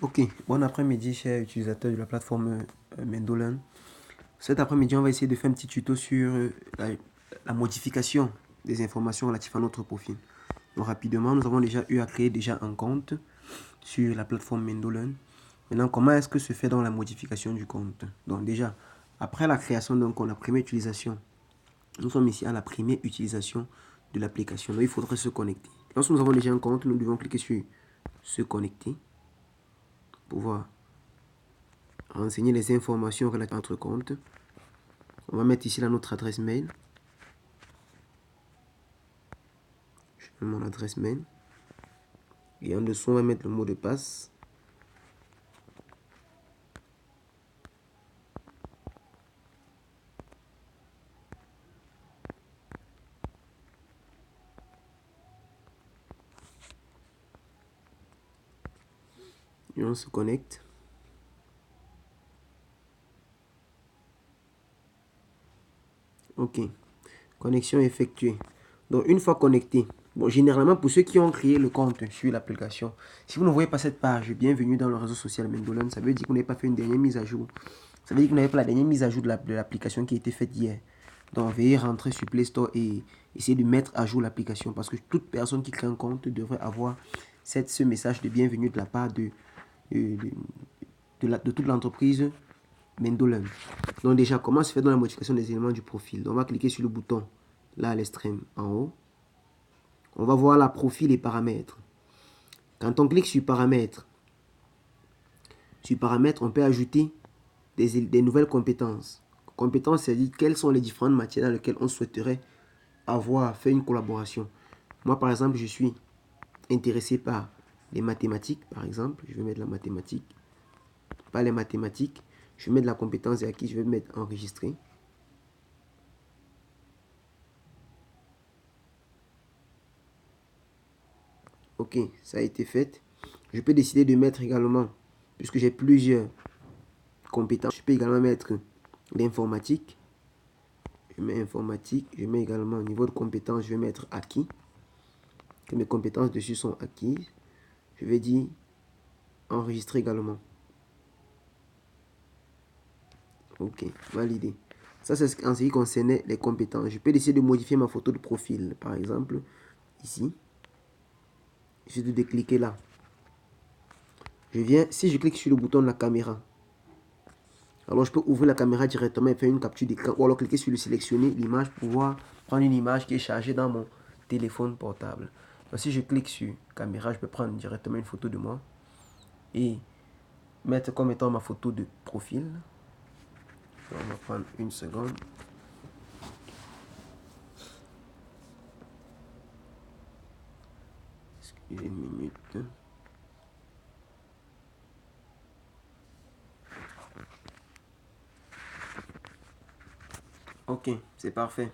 Ok, bon après-midi chers utilisateurs de la plateforme Mendolearn. Cet après-midi, on va essayer de faire un petit tuto sur la modification des informations relatives à notre profil. Donc rapidement, nous avons déjà eu à créer un compte sur la plateforme Mendolearn. Maintenant, comment est-ce que se fait dans la modification du compte? Donc déjà, après la création d'un compte, la première utilisation, nous sommes ici à la première utilisation de l'application. Donc il faudrait se connecter. Lorsque nous avons déjà un compte, nous devons cliquer sur se connecter pour pouvoir renseigner les informations relatives à notre compte. On va mettre ici là notre adresse mail. Je mets mon adresse mail. Et en dessous, on va mettre le mot de passe. Et on se connecte. Ok. Connexion effectuée. Donc, une fois connecté, bon, généralement, pour ceux qui ont créé le compte sur l'application, si vous ne voyez pas cette page, bienvenue dans le réseau social Mendolearn, ça veut dire que vous n'avez pas fait une dernière mise à jour. Ça veut dire que vous n'avez pas la dernière mise à jour de l'application qui a été faite hier. Donc, veuillez rentrer sur Play Store et essayer de mettre à jour l'application parce que toute personne qui crée un compte devrait avoir ce message de bienvenue de la part de toute l'entreprise Mendolearn. Donc déjà, comment se fait dans la modification des éléments du profil? Donc, on va cliquer sur le bouton là à l'extrême en haut. On va voir la profil et paramètres. Quand on clique sur paramètres, on peut ajouter des nouvelles compétences. Compétences, c'est-à-dire quelles sont les différentes matières dans lesquelles on souhaiterait avoir fait une collaboration. Moi, par exemple, je suis intéressé par les mathématiques, par exemple. Je vais mettre la mathématique. Pas les mathématiques. Je vais mettre la compétence et à qui je vais mettre enregistrer. Ok, ça a été fait. Je peux décider de mettre également, puisque j'ai plusieurs compétences, je peux également mettre l'informatique. Je mets informatique. Je mets également au niveau de compétences, je vais mettre acquis. Que mes compétences dessus sont acquises. Je vais dire enregistrer également. Ok, validé. Ça, c'est en ce qui concernait les compétences. Je peux décider de modifier ma photo de profil. Par exemple, ici. Je vais cliquer là. Je viens, si je clique sur le bouton de la caméra, alors je peux ouvrir la caméra directement et faire une capture d'écran. Ou alors cliquer sur le sélectionner l'image pour pouvoir prendre une image qui est chargée dans mon téléphone portable. Donc, si je clique sur caméra, je peux prendre directement une photo de moi et mettre comme étant ma photo de profil. On va prendre une seconde. Excusez une minute. Ok, c'est parfait.